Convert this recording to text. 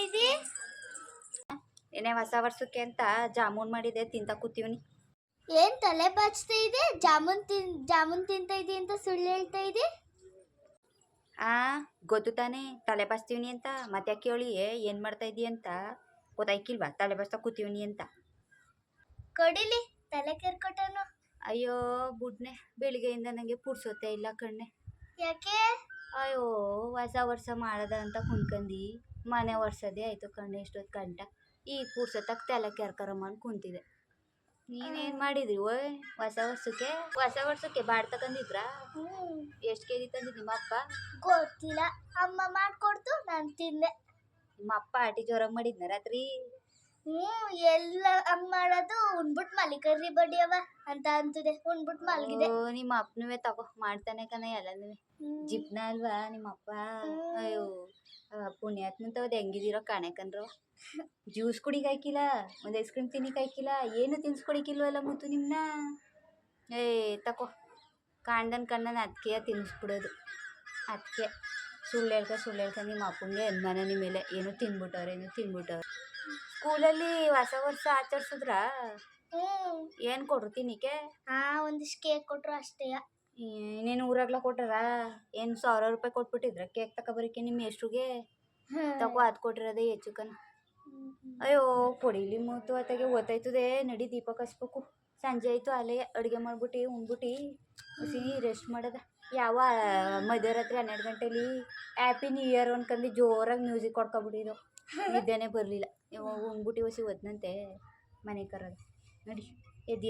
ಇದೀ? ಏನೇ ಹೊಸ ವರ್ಷಕ್ಕೆ ಅಂತ ಜಾಮೂನ್ ಮಾಡಿದೆ ತಿಂತ ಕೂತೀವನಿ. ಏನ್ ತಲೆ ಬಾಚ್ತಾ ಇದೆ? ಜಾಮೂನ್ ತಿಂತ ಇದೀ ಅಂತ ಸುಳ್ಳು ಹೇಳ್ತಾ ಇದೀ? ಗೊತ್ತು ತಾನೇ ತಲೆ ಬಾಚ್ತೀವನಿ ಅಂತ. ಮತ್ತೆ ಕೇಳಿ ಏನ್ ಮಾಡ್ತಾ ಇದೀ ಅಂತ ಗೊತ್ತಾಯ್ಕಿಲ್ವಾ? ತಲೆ ಬಾಚ್ತಾ ಕೂತೀವನಿ ಅಂತ. ಕೊಡಿಲಿ ತಲೆ ಕೆರ್ಕೊಟ್ಟನು. ಅಯ್ಯೋ ಬುಡ್ನೆ, ಬೆಳಿಗ್ಗೆಯಿಂದ ನಂಗೆ ಪುಡ್ಸೋತೆ ಇಲ್ಲ ಕಣ್ಣೆ. ಯಾಕೆ? ಅಯ್ಯೋ ಹೊಸ ವರ್ಷ ಮಾಡದ ಅಂತ ಕುಂತ್ಕಂದು ಮನೆ ವರ್ಷದೇ ಆಯ್ತು ಕಣ್ಣೆ. ಇಷ್ಟೊತ್ತು ಗಂಟ ಈಗ ಪುಡ್ಸೋತಕ್ ತಲೆ ಕೆರ್ಕರಮ್ಮ ಅಂತ ಕುಂತಿದೆ. ನೀನೇನ್ ಮಾಡಿದ್ರಿ ಓಯ್ ಹೊಸ ವರ್ಷಕ್ಕೆ ಬಾಡ್ ತಕೊಂಡಿದ್ರಾ? ಎಷ್ಟು ಕೆಜಿ ತಂದಿದ್ ನಿಮ್ಮ ಅಪ್ಪ? ಗೊತ್ತಿಲ್ಲ, ಅಮ್ಮ ಮಾಡ್ಕೊಡ್ತು ನಾನು ತಿಂದೆ. ನಿಮ್ಮ ಅಪ್ಪ ಆಟಿ ಜೋರಾಗಿ ಮಾಡಿದ್ನ ರಾತ್ರಿ? ಎಲ್ಲ ಹಂಗ್ ಮಾಡೋದು. ಉಣ್ಬಿಟ್ಟು ಮಲಿಕರ್ರಿ ಬಡಿಯವ ಅಂತ ಅಂತದೆ. ಉಣ್ಬಿಟ್ಟು ಮಲಗಿದೆ. ನಿಮ್ಮ ಅಪ್ಪನುವೆ ತಗೋ ಮಾಡ್ತಾನೆ ಕಣ ಎಲ್ಲನೂ. ಜಿಪ್ನ ಅಲ್ವಾ ನಿಮ್ಮ ಅಪ್ಪ? ಅಯ್ಯೋ ಪುಣ್ಯಾತ್ಮಂತವದ್ ಹೆಂಗಿದಿರೋ ಕಾಣಕಂಡ್ರು. ಜ್ಯೂಸ್ ಕುಡಿಗಾಯ್ಕಿಲ್ಲ, ಒಂದು ಐಸ್ ಕ್ರೀಮ್ ತಿನ್ನಿಕಾಯ್ಕಿಲ್ಲ, ಏನು ತಿನ್ಸ್ಕೊಡಿಕಿಲ್ವಲ್ಲ ಮುತ್ತು ನಿಮ್ನ. ತಕೋ ಕಾಣ್ದನ್ ಅದಕ್ಕೆ ತಿನ್ನಿಸ್ಬಿಡೋದು. ಅದಕ್ಕೆ ಸುಳ್ಳು ಹೇಳ್ಕ ನಿಮ್ಮ ಅಪ್ಪಂಗೆ ಅನುಮಾನ ನಿಮ್ಮ ಮೇಲೆ. ಏನೋ ತಿನ್ಬಿಟ್ಟವ್ರೆ. ಸ್ಕೂಲಲ್ಲಿ ಹೊಸ ವರ್ಷ ಆಚರಿಸಿದ್ರ? ಏನು ಕೊಟ್ರು ತಿನ್ನಿಕೆ? ಒಂದಿಷ್ಟು ಕೇಕ್ ಕೊಟ್ರು ಅಷ್ಟೇ. ಇನ್ನೇನು ಊರಾಗ್ಲ ಕೊಟ್ಟಾರ? ಏನು 1000 ರೂಪಾಯಿ ಕೊಟ್ಬಿಟ್ಟಿದ್ರ ಕೇಕ್ ತಗೊಬರಕ್ಕೆ ನಿಮ್ಮ ಎಷ್ಟ್ರಿಗೆ? ತಗೋ ಅದು ಕೊಟ್ಟಿರೋದೇ ಹೆಚ್ಚು ಕಣ. ಅಯ್ಯೋ ಕೊಡಿಲಿ ಮೂತು ಆತಗೆ ಗೊತ್ತಾಯ್ತದೆ. ನಡಿ ದೀಪ ಕಸ್ಬೇಕು. ಸಂಜೆ ಆಯಿತು, ಅಲ್ಲೇ ಅಡುಗೆ ಮಾಡ್ಬಿಟ್ಟು ಉಣ್ಬಿಟ್ಟು ಹಸಿ ರೆಸ್ಟ್ ಮಾಡೋದ. ಯಾವ ಮಧ್ಯರಾತ್ರಿ 12 ಗಂಟೆಲಿ ಹ್ಯಾಪಿ ನ್ಯೂ ಇಯರ್ ಅನ್ಕೊಂಡು ಜೋರಾಗಿ ಮ್ಯೂಸಿಕ್ ಕೊಡ್ಕೊಬಿಟ್ಟಿದ್ದು. ನಿದ್ದೆನೇ ಬರಲಿಲ್ಲ. ಇವಾಗ ಉಣ್ಬಿಟ್ಟು ಹೊಸಿ ಒದ್ನಂತೆ ಮನೆ ಕರೋದು. ನಡಿ ಎದ್ದಿ